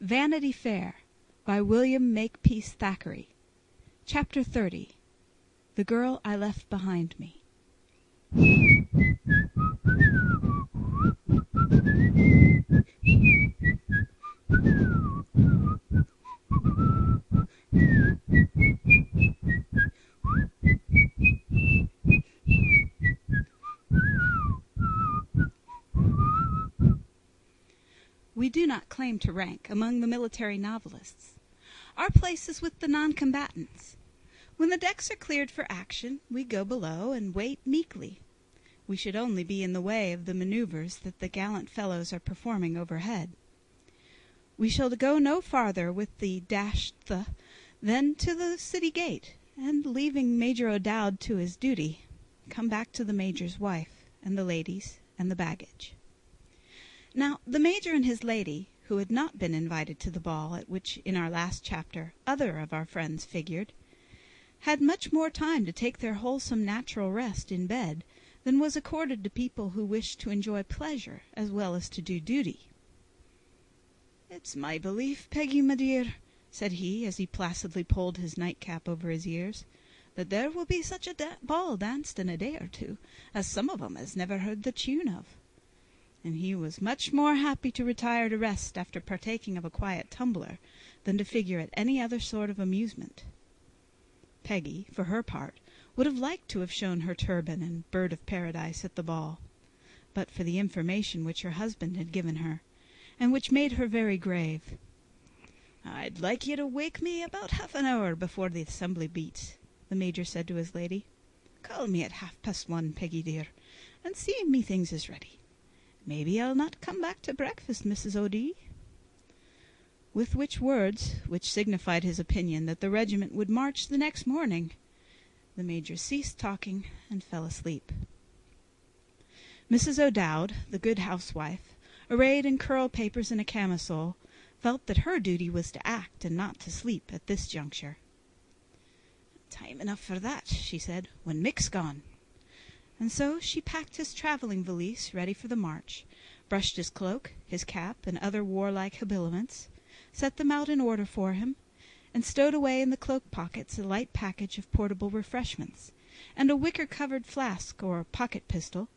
Vanity Fair by William Makepeace Thackeray. Chapter 30. The Girl I Left Behind Me. We do not claim to rank among the military novelists. Our place is with the non-combatants. When the decks are cleared for action, we go below and wait meekly. We should only be in the way of the maneuvers that the gallant fellows are performing overhead. We shall go no farther with the than to the city gate, and leaving Major O'Dowd to his duty, come back to the Major's wife, and the ladies, and the baggage. Now, the Major and his lady, who had not been invited to the ball at which in our last chapter other of our friends figured, had much more time to take their wholesome natural rest in bed than was accorded to people who wished to enjoy pleasure as well as to do duty. "It's my belief, Peggy, my dear," said he, as he placidly pulled his nightcap over his ears, "that there will be such a ball danced in a day or two as some of 'em has never heard the tune of." And he was much more happy to retire to rest after partaking of a quiet tumbler than to figure at any other sort of amusement. Peggy, for her part, would have liked to have shown her turban and bird of paradise at the ball, but for the information which her husband had given her, and which made her very grave. "I'd like you to wake me about half an hour before the assembly beats," the Major said to his lady. "Call me at 1:30, Peggy dear, and see me things is ready. Maybe I'll not come back to breakfast, Mrs. O.D." With which words, which signified his opinion that the regiment would march the next morning, the Major ceased talking and fell asleep. Mrs. O'Dowd, the good housewife, arrayed in curl papers and a camisole, felt that her duty was to act and not to sleep at this juncture. "Time enough for that," she said, "when Mick's gone." And so she packed his traveling valise ready for the march, brushed his cloak, his cap, and other warlike habiliments, set them out in order for him, and stowed away in the cloak pockets a light package of portable refreshments, and a wicker-covered flask or pocket pistol,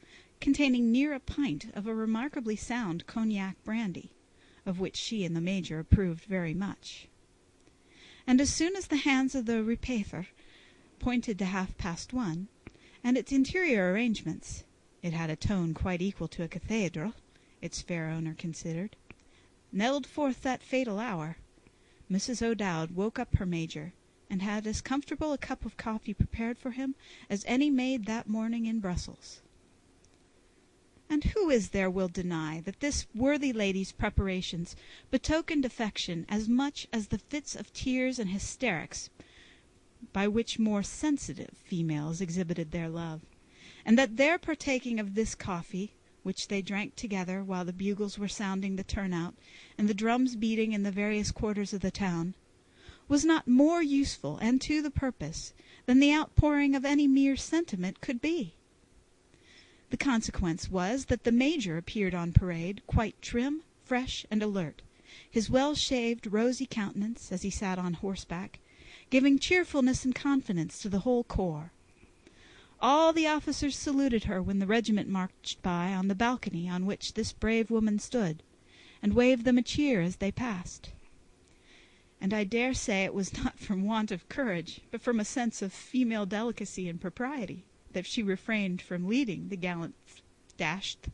containing near a pint of a remarkably sound cognac brandy, of which she and the Major approved very much. And as soon as the hands of the repayther pointed to 1:30, and its interior arrangements (it had a tone quite equal to a cathedral, its fair owner considered) knelled forth that fatal hour, Mrs. O'Dowd woke up her Major, and had as comfortable a cup of coffee prepared for him as any maid that morning in Brussels. And who is there will deny that this worthy lady's preparations betokened affection as much as the fits of tears and hysterics by which more sensitive females exhibited their love, and that their partaking of this coffee, which they drank together while the bugles were sounding the turnout and the drums beating in the various quarters of the town, was not more useful and to the purpose than the outpouring of any mere sentiment could be. The consequence was that the Major appeared on parade quite trim, fresh, and alert, his well-shaved, rosy countenance, as he sat on horseback, giving cheerfulness and confidence to the whole corps. All the officers saluted her when the regiment marched by on the balcony on which this brave woman stood, and waved them a cheer as they passed. And I dare say it was not from want of courage, but from a sense of female delicacy and propriety, that she refrained from leading the gallant dashed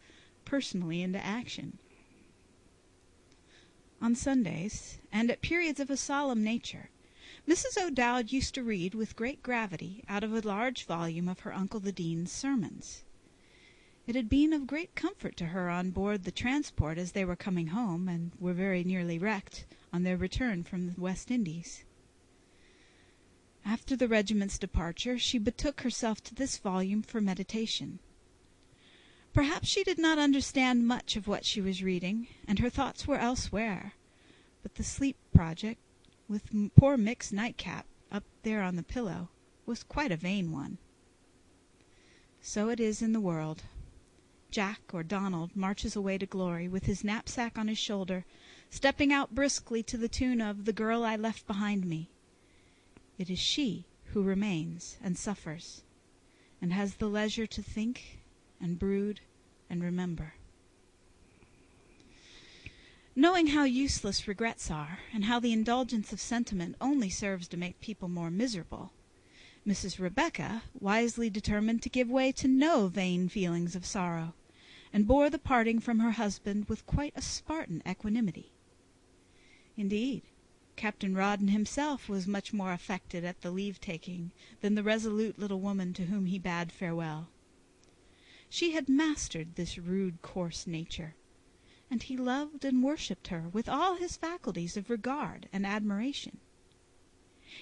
personally into action. On Sundays, and at periods of a solemn nature, Mrs. O'Dowd used to read with great gravity out of a large volume of her uncle the Dean's sermons. It had been of great comfort to her on board the transport as they were coming home, and were very nearly wrecked on their return from the West Indies. After the regiment's departure, she betook herself to this volume for meditation. Perhaps she did not understand much of what she was reading, and her thoughts were elsewhere, but the sleep project, with poor Mick's nightcap up there on the pillow, was quite a vain one. So it is in the world. Jack or Donald marches away to glory with his knapsack on his shoulder, stepping out briskly to the tune of "The Girl I Left Behind Me." It is she who remains and suffers, and has the leisure to think and brood and remember. Knowing how useless regrets are, and how the indulgence of sentiment only serves to make people more miserable, Mrs. Rebecca wisely determined to give way to no vain feelings of sorrow, and bore the parting from her husband with quite a Spartan equanimity. Indeed, Captain Rawdon himself was much more affected at the leave-taking than the resolute little woman to whom he bade farewell. She had mastered this rude, coarse nature, and he loved and worshipped her with all his faculties of regard and admiration.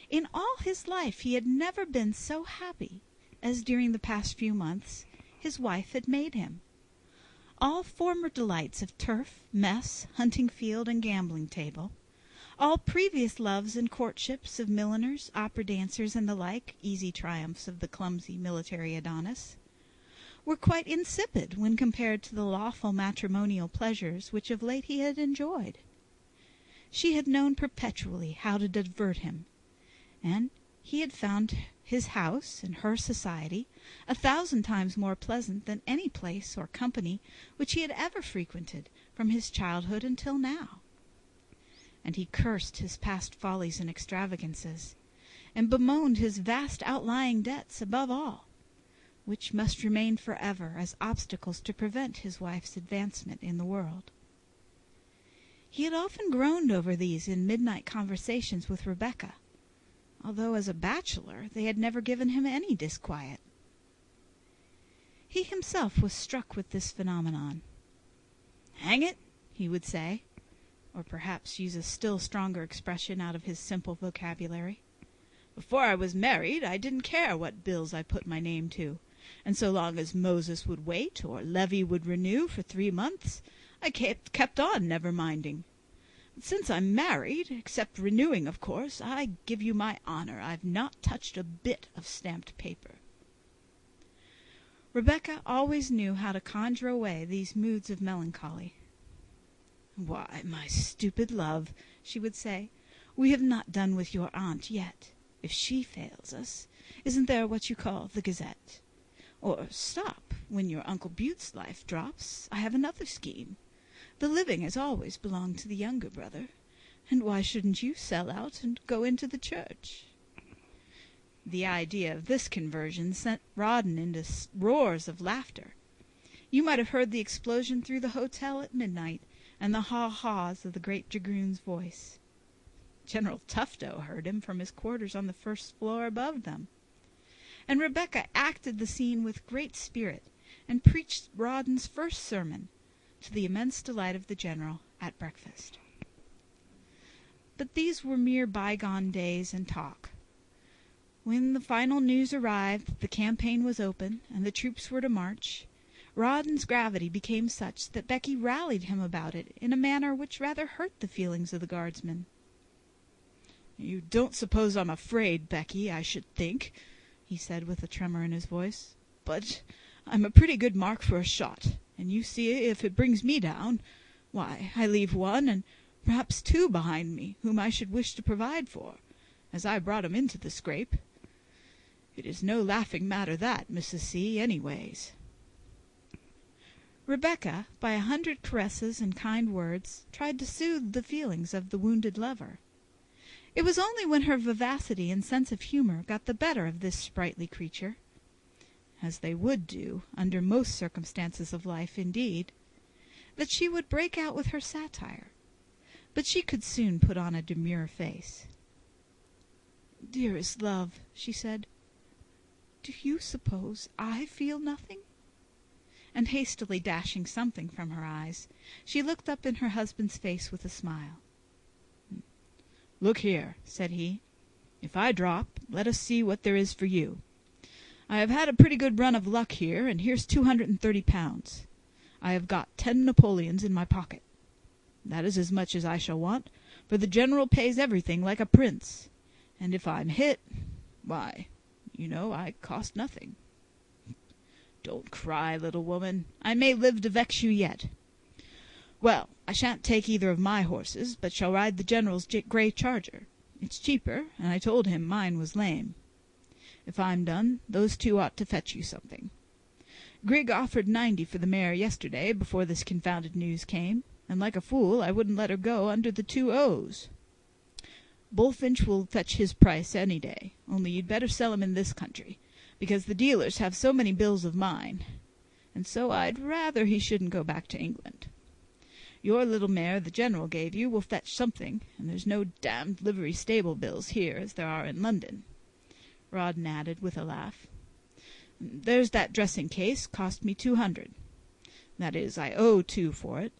In all his life he had never been so happy as during the past few months his wife had made him. All former delights of turf, mess, hunting field, and gambling table, all previous loves and courtships of milliners, opera dancers, and the like easy triumphs of the clumsy military Adonis, were quite insipid when compared to the lawful matrimonial pleasures which of late he had enjoyed. She had known perpetually how to divert him, and he had found his house and her society 1,000 times more pleasant than any place or company which he had ever frequented from his childhood until now. And he cursed his past follies and extravagances, and bemoaned his vast outlying debts above all, which must remain forever as obstacles to prevent his wife's advancement in the world. He had often groaned over these in midnight conversations with Rebecca, although as a bachelor they had never given him any disquiet. He himself was struck with this phenomenon. "Hang it," he would say, or perhaps use a still stronger expression out of his simple vocabulary, "before I was married I didn't care what bills I put my name to, and so long as Moses would wait or Levy would renew for 3 months, I kept on never minding. But since I'm married, except renewing, of course, I give you my honor I've not touched a bit of stamped paper." Rebecca always knew how to conjure away these moods of melancholy. "Why, my stupid love," she would say, "we have not done with your aunt yet. If she fails us, isn't there what you call the Gazette? Or stop, when your Uncle Bute's life drops, I have another scheme. The living has always belonged to the younger brother, and why shouldn't you sell out and go into the church?" The idea of this conversion sent Rawdon into roars of laughter. You might have heard the explosion through the hotel at midnight, and the haw-haws of the great dragoon's voice. General Tufto heard him from his quarters on the first floor above them. And Rebecca acted the scene with great spirit, and preached Rawdon's first sermon, to the immense delight of the general, at breakfast. But these were mere bygone days and talk. When the final news arrived that the campaign was open, and the troops were to march, Rawdon's gravity became such that Becky rallied him about it in a manner which rather hurt the feelings of the guardsmen. "You don't suppose I'm afraid, Becky, I should think," he said with a tremor in his voice. "But I'm a pretty good mark for a shot, and you see if it brings me down, why, I leave 1 and perhaps 2 behind me, whom I should wish to provide for, as I brought 'em into the scrape. It is no laughing matter that, Mrs. C., anyways." Rebecca, by 100 caresses and kind words, tried to soothe the feelings of the wounded lover. It was only when her vivacity and sense of humor got the better of this sprightly creature, as they would do under most circumstances of life indeed, that she would break out with her satire, but she could soon put on a demure face. "Dearest love," she said, "do you suppose I feel nothing?" And hastily dashing something from her eyes, she looked up in her husband's face with a smile. "Look here," said he, "if I drop, let us see what there is for you. I have had a pretty good run of luck here, and here's 230 pounds. I have got 10 Napoleons in my pocket. That is as much as I shall want, for the general pays everything like a prince, and if I'm hit, why, you know, I cost nothing. Don't cry, little woman. I may live to vex you yet. "Well, I shan't take either of my horses, but shall ride the General's grey charger. It's cheaper, and I told him mine was lame. If I'm done, those two ought to fetch you something. Grigg offered 90 for the mare yesterday before this confounded news came, and like a fool I wouldn't let her go under the 2 O's. Bullfinch will fetch his price any day, only you'd better sell him in this country, because the dealers have so many bills of mine, and so I'd rather he shouldn't go back to England. Your little mare the General gave you will fetch something, and there's no damned livery stable bills here as there are in London," Rawdon added with a laugh. "There's that dressing-case cost me 200. That is, I owe 2 for it,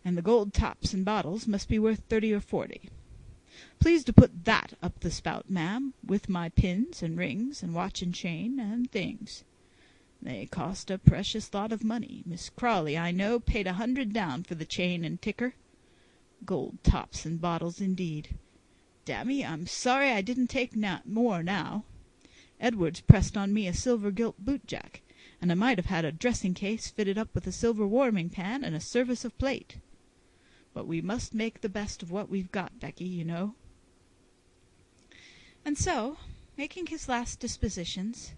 and the gold tops and bottles must be worth 30 or 40. Please to put that up the spout, ma'am, with my pins and rings and watch and chain and things. They cost a precious lot of money. Miss Crawley, I know, paid 100 down for the chain and ticker. Gold tops and bottles, indeed. Damme, I'm sorry I didn't take more now. Edwards pressed on me a silver gilt bootjack, and I might have had a dressing-case fitted up with a silver warming-pan and a service of plate. But we must make the best of what we've got, Becky, you know." And so, making his last dispositions,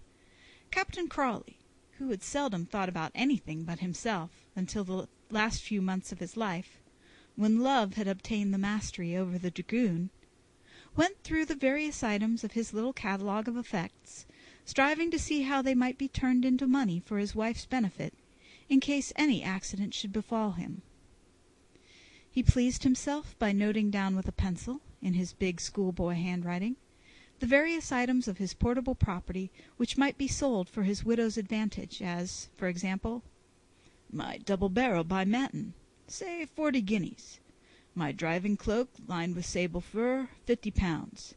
Captain Crawley, who had seldom thought about anything but himself until the last few months of his life, when love had obtained the mastery over the dragoon, went through the various items of his little catalogue of effects, striving to see how they might be turned into money for his wife's benefit, in case any accident should befall him. He pleased himself by noting down with a pencil, in his big schoolboy handwriting, the various items of his portable property which might be sold for his widow's advantage, as, for example, "My double barrel by Manton, say 40 guineas. My driving cloak lined with sable fur, 50 pounds.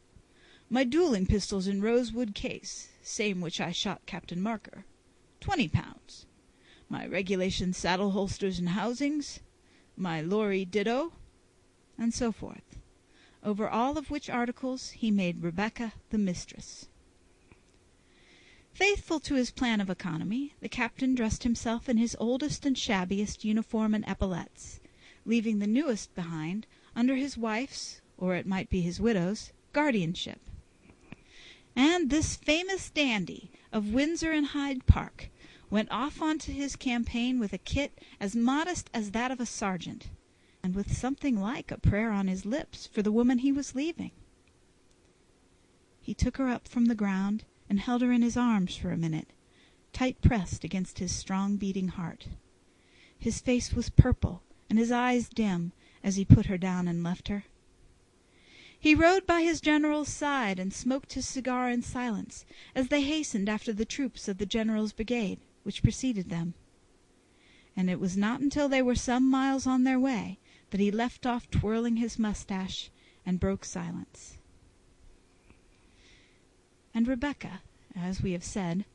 My duelling pistols in rosewood case, same which I shot Captain Marker, 20 pounds. My regulation saddle holsters and housings, my lorry ditto," and so forth, over all of which articles he made Rebecca the mistress. Faithful to his plan of economy, the captain dressed himself in his oldest and shabbiest uniform and epaulettes, leaving the newest behind under his wife's, or it might be his widow's, guardianship. And this famous dandy of Windsor and Hyde Park went off onto his campaign with a kit as modest as that of a sergeant, and with something like a prayer on his lips for the woman he was leaving. He took her up from the ground and held her in his arms for a minute, tight pressed against his strong beating heart. His face was purple and his eyes dim as he put her down and left her. He rode by his general's side and smoked his cigar in silence as they hastened after the troops of the general's brigade, which preceded them. And it was not until they were some miles on their way that he left off twirling his mustache and broke silence. And Rebecca, as we have said,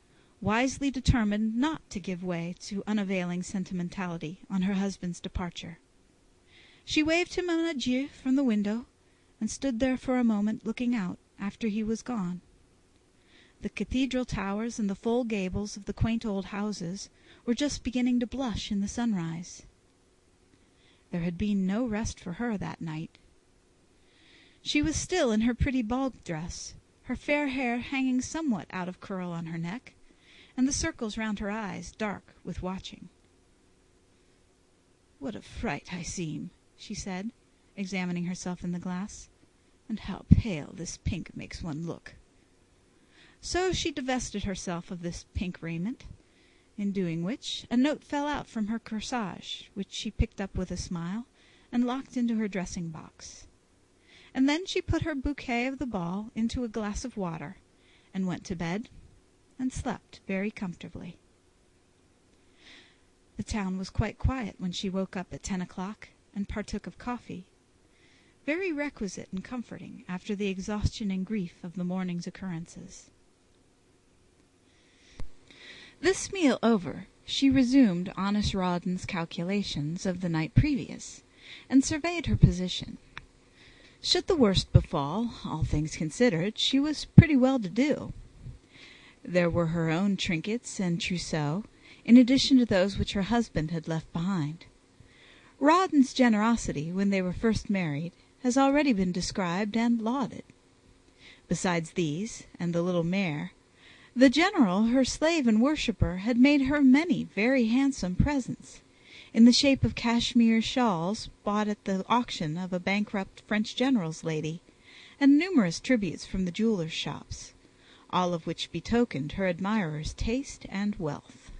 wisely determined not to give way to unavailing sentimentality on her husband's departure. She waved him an adieu from the window, and stood there for a moment looking out after he was gone. The cathedral towers and the full gables of the quaint old houses were just beginning to blush in the sunrise. There had been no rest for her that night. She was still in her pretty ball dress, her fair hair hanging somewhat out of curl on her neck, and the circles round her eyes dark with watching. "What a fright I seem," she said, examining herself in the glass, "and how pale this pink makes one look." So she divested herself of this pink raiment, in doing which a note fell out from her corsage, which she picked up with a smile and locked into her dressing-box. And then she put her bouquet of the ball into a glass of water, and went to bed, and slept very comfortably. The town was quite quiet when she woke up at 10 o'clock and partook of coffee, very requisite and comforting after the exhaustion and grief of the morning's occurrences. This meal over, she resumed honest Rawdon's calculations of the night previous, and surveyed her position. Should the worst befall, all things considered, she was pretty well to do. There were her own trinkets and trousseau, in addition to those which her husband had left behind. Rawdon's generosity when they were first married has already been described and lauded. Besides these, and the little mare, the general, her slave and worshipper, had made her many very handsome presents, in the shape of cashmere shawls bought at the auction of a bankrupt French general's lady, and numerous tributes from the jewelers' shops, all of which betokened her admirers' taste and wealth.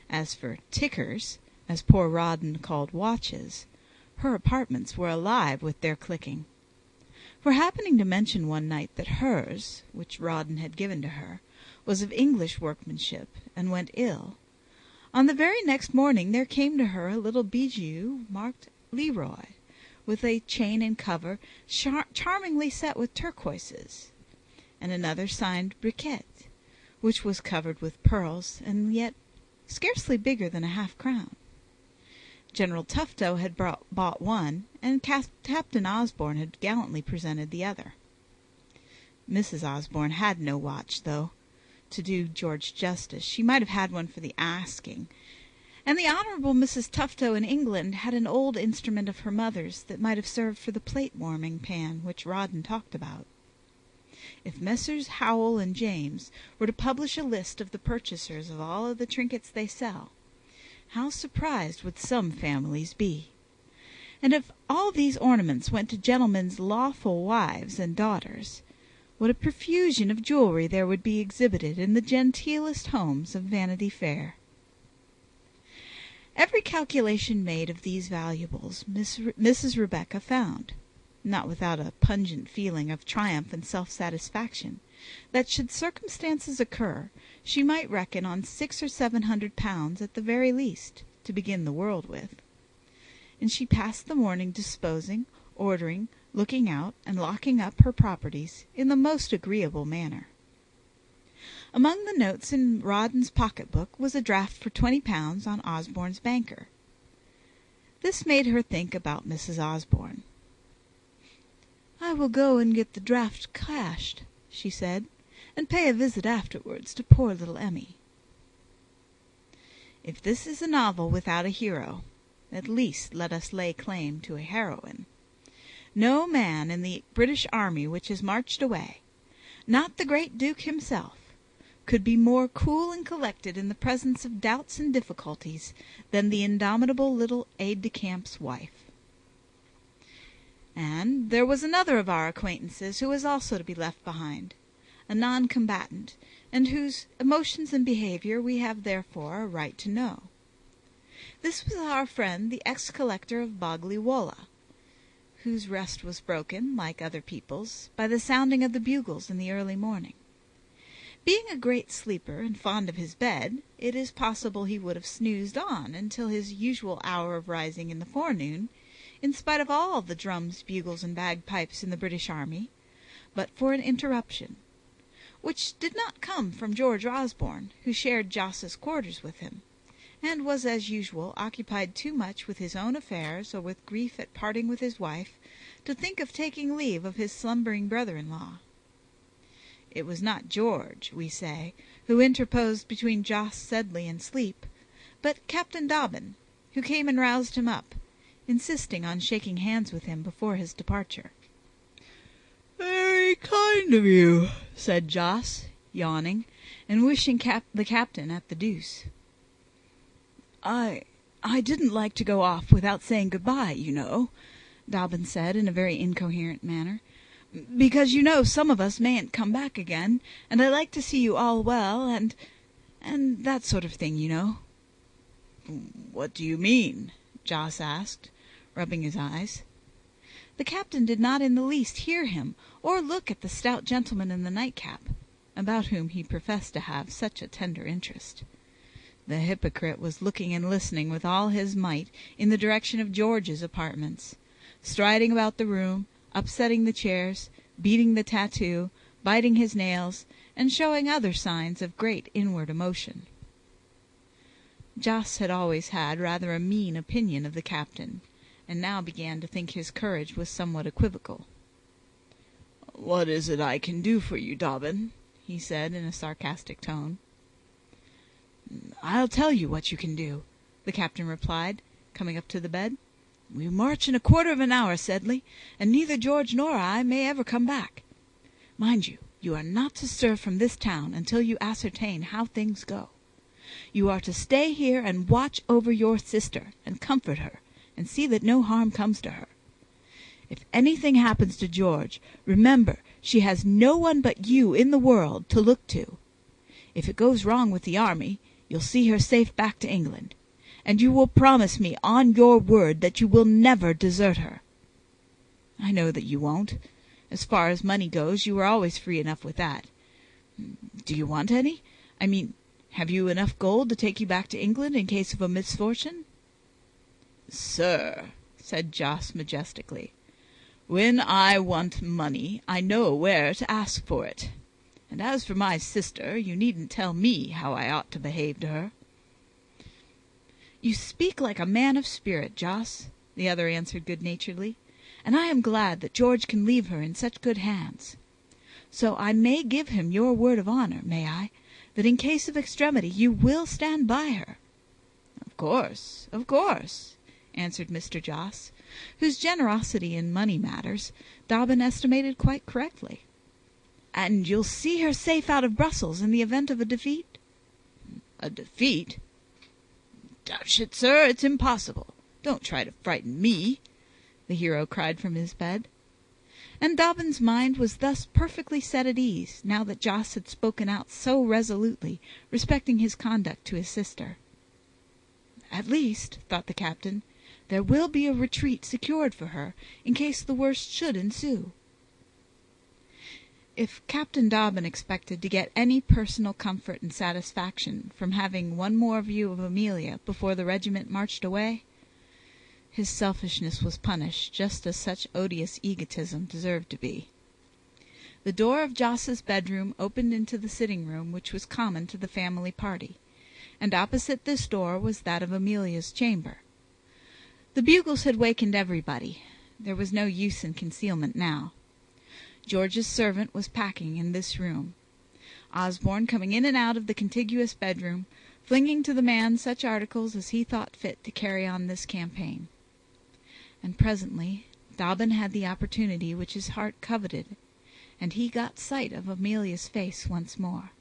As for tickers, as poor Rawdon called watches, her apartments were alive with their clicking. For happening to mention one night that hers, which Rawdon had given to her, was of English workmanship, and went ill, on the very next morning there came to her a little bijou marked Leroy, with a chain and cover charmingly set with turquoises, and another signed Briquette, which was covered with pearls, and yet scarcely bigger than a half-crown. General Tufto had bought one, and Captain Osborne had gallantly presented the other. Mrs. Osborne had no watch, though, to do George justice, she might have had one for the asking, and the Honourable Mrs. Tufto in England had an old instrument of her mother's that might have served for the plate-warming pan which Rawdon talked about. If Messrs. Howell and James were to publish a list of the purchasers of all of the trinkets they sell, how surprised would some families be! And if all these ornaments went to gentlemen's lawful wives and daughters, what a profusion of jewelry there would be exhibited in the genteelest homes of Vanity Fair! Every calculation made of these valuables Mrs. Rebecca found, not without a pungent feeling of triumph and self-satisfaction, that should circumstances occur, she might reckon on 600 or 700 pounds at the very least, to begin the world with. And she passed the morning disposing, ordering, looking out, and locking up her properties in the most agreeable manner. Among the notes in Rawdon's pocket-book was a draft for 20 pounds on Osborne's banker. This made her think about Mrs. Osborne. "I will go and get the draft cashed," she said, "and pay a visit afterwards to poor little Emmy." If this is a novel without a hero, at least let us lay claim to a heroine. No man in the British army which has marched away, not the great Duke himself, could be more cool and collected in the presence of doubts and difficulties than the indomitable little aide-de-camp's wife. And there was another of our acquaintances who was also to be left behind, a non-combatant, and whose emotions and behavior we have therefore a right to know. This was our friend the ex-collector of Bogley Wollah, whose rest was broken, like other people's, by the sounding of the bugles in the early morning. Being a great sleeper and fond of his bed, it is possible he would have snoozed on until his usual hour of rising in the forenoon, in spite of all the drums, bugles, and bagpipes in the British army, but for an interruption, which did not come from George Osborne, who shared Joss's quarters with him, and was as usual occupied too much with his own affairs or with grief at parting with his wife to think of taking leave of his slumbering brother-in-law. It was not George, we say, who interposed between Joss Sedley and sleep, but Captain Dobbin, who came and roused him up, insisting on shaking hands with him before his departure. "Very kind of you," said Joss, yawning, and wishing the captain at the deuce. I didn't like to go off without saying good-bye, you know," Dobbin said in a very incoherent manner, "because, you know, some of us mayn't come back again, and I like to see you all well, and that sort of thing, you know." "What do you mean?" Joss asked, rubbing his eyes. The captain did not in the least hear him, or look at the stout gentleman in the nightcap, about whom he professed to have such a tender interest. The hypocrite was looking and listening with all his might in the direction of George's apartments, striding about the room, upsetting the chairs, beating the tattoo, biting his nails, and showing other signs of great inward emotion. Joss had always had rather a mean opinion of the captain, and now began to think his courage was somewhat equivocal. "What is it I can do for you, Dobbin?" he said in a sarcastic tone. "I'll tell you what you can do," the captain replied, coming up to the bed. "We march in a quarter of an hour, Sedley, and neither George nor I may ever come back. Mind you, you are not to stir from this town until you ascertain how things go. You are to stay here and watch over your sister, and comfort her, and see that no harm comes to her. If anything happens to George, remember she has no one but you in the world to look to. If it goes wrong with the army, you'll see her safe back to England, and you will promise me on your word that you will never desert her." "I know that you won't. As far as money goes, you are always free enough with that. Do you want any? I mean, have you enough gold to take you back to England in case of a misfortune?" "Sir," said Jos majestically, "when I want money, I know where to ask for it. And as for my sister, you needn't tell me how I ought to behave to her." "You speak like a man of spirit, Jos," the other answered good-naturedly, "and I am glad that George can leave her in such good hands. So I may give him your word of honor, may I, that in case of extremity you will stand by her?" "Of course, of course," answered Mr. Jos, whose generosity in money matters Dobbin estimated quite correctly. "And you'll see her safe out of Brussels in the event of a defeat?" "A defeat? Dash it, sir, it's impossible. Don't try to frighten me," the hero cried from his bed. And Dobbin's mind was thus perfectly set at ease, now that Jos had spoken out so resolutely respecting his conduct to his sister. "At least," thought the captain, "there will be a retreat secured for her in case the worst should ensue." If Captain Dobbin expected to get any personal comfort and satisfaction from having one more view of Amelia before the regiment marched away, his selfishness was punished just as such odious egotism deserved to be. The door of Jos's bedroom opened into the sitting-room which was common to the family party, and opposite this door was that of Amelia's chamber. The bugles had wakened everybody. There was no use in concealment now. George's servant was packing in this room, Osborne coming in and out of the contiguous bedroom, flinging to the man such articles as he thought fit to carry on this campaign. And presently Dobbin had the opportunity which his heart coveted, and he got sight of Amelia's face once more.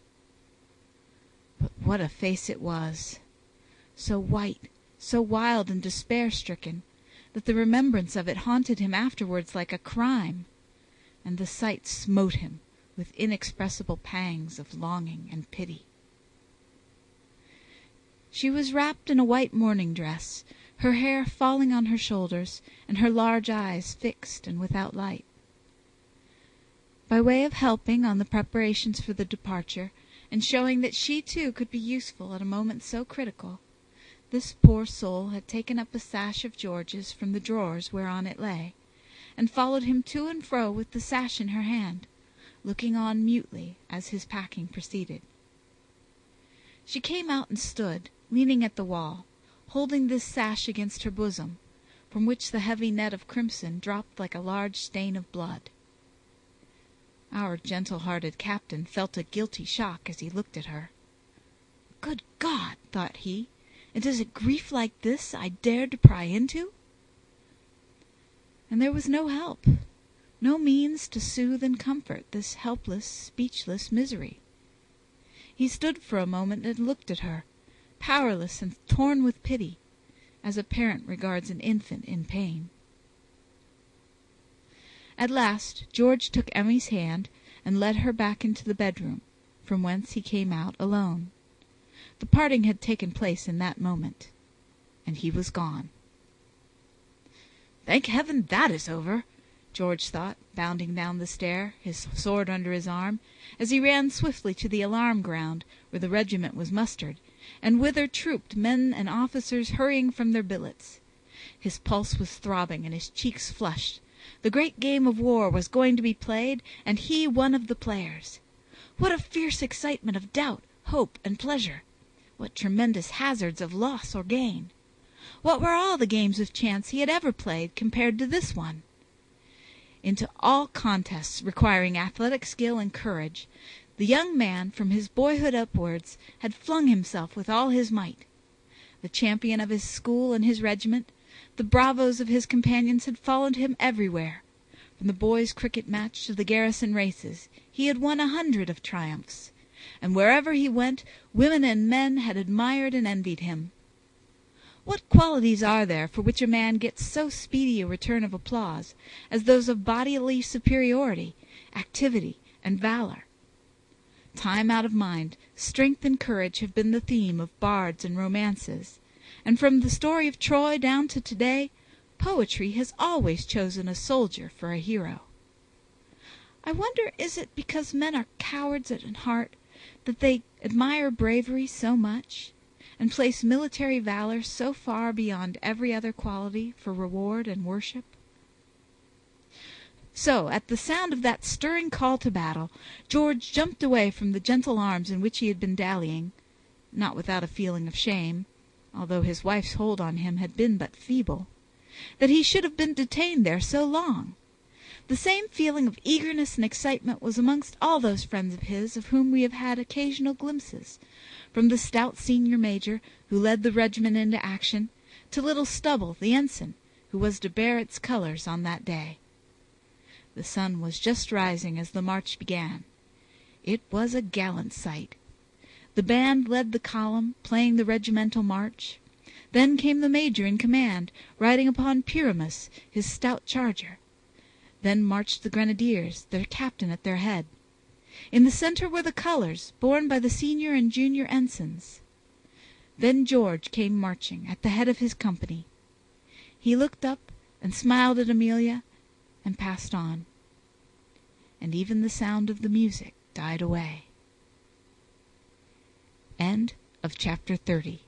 But what a face it was! So white, so wild and despair-stricken, that the remembrance of it haunted him afterwards like a crime, and the sight smote him with inexpressible pangs of longing and pity. She was wrapped in a white morning dress, her hair falling on her shoulders, and her large eyes fixed and without light. By way of helping on the preparations for the departure, and showing that she too could be useful at a moment so critical, this poor soul had taken up a sash of George's from the drawers whereon it lay, and followed him to and fro with the sash in her hand, looking on mutely as his packing proceeded. She came out and stood, leaning at the wall, holding this sash against her bosom, from which the heavy net of crimson dropped like a large stain of blood. Our gentle-hearted captain felt a guilty shock as he looked at her. "Good God!" thought he, "and is it grief like this I dared to pry into?" And there was no help, no means to soothe and comfort this helpless, speechless misery. He stood for a moment and looked at her, powerless and torn with pity, as a parent regards an infant in pain. At last George took Emmie's hand and led her back into the bedroom, from whence he came out alone. The parting had taken place in that moment, and he was gone. "Thank heaven that is over," George thought, bounding down the stair, his sword under his arm, as he ran swiftly to the alarm ground where the regiment was mustered, and whither trooped men and officers hurrying from their billets. His pulse was throbbing and his cheeks flushed. The great game of war was going to be played, and he one of the players. What a fierce excitement of doubt, hope, and pleasure! What tremendous hazards of loss or gain! What were all the games of chance he had ever played compared to this one? Into all contests requiring athletic skill and courage, the young man, from his boyhood upwards, had flung himself with all his might. the champion of his school and his regiment. The bravos of his companions had followed him everywhere. From the boys' cricket match to the garrison races, he had won 100 of triumphs, and wherever he went, women and men had admired and envied him. What qualities are there for which a man gets so speedy a return of applause as those of bodily superiority, activity, and valor? Time out of mind, strength and courage have been the theme of bards and romances, and from the story of Troy down to today, poetry has always chosen a soldier for a hero. I wonder, is it because men are cowards at heart that they admire bravery so much, and place military valor so far beyond every other quality for reward and worship? So, at the sound of that stirring call to battle, George jumped away from the gentle arms in which he had been dallying, not without a feeling of shame, although his wife's hold on him had been but feeble, that he should have been detained there so long. The same feeling of eagerness and excitement was amongst all those friends of his of whom we have had occasional glimpses, from the stout senior major, who led the regiment into action, to little Stubble, the ensign, who was to bear its colors on that day. The sun was just rising as the march began. It was a gallant sight. The band led the column, playing the regimental march. Then came the major in command, riding upon Pyramus, his stout charger. Then marched the grenadiers, their captain at their head. In the center were the colors, borne by the senior and junior ensigns. Then George came marching at the head of his company. He looked up and smiled at Amelia, and passed on. And even the sound of the music died away. End of chapter 30.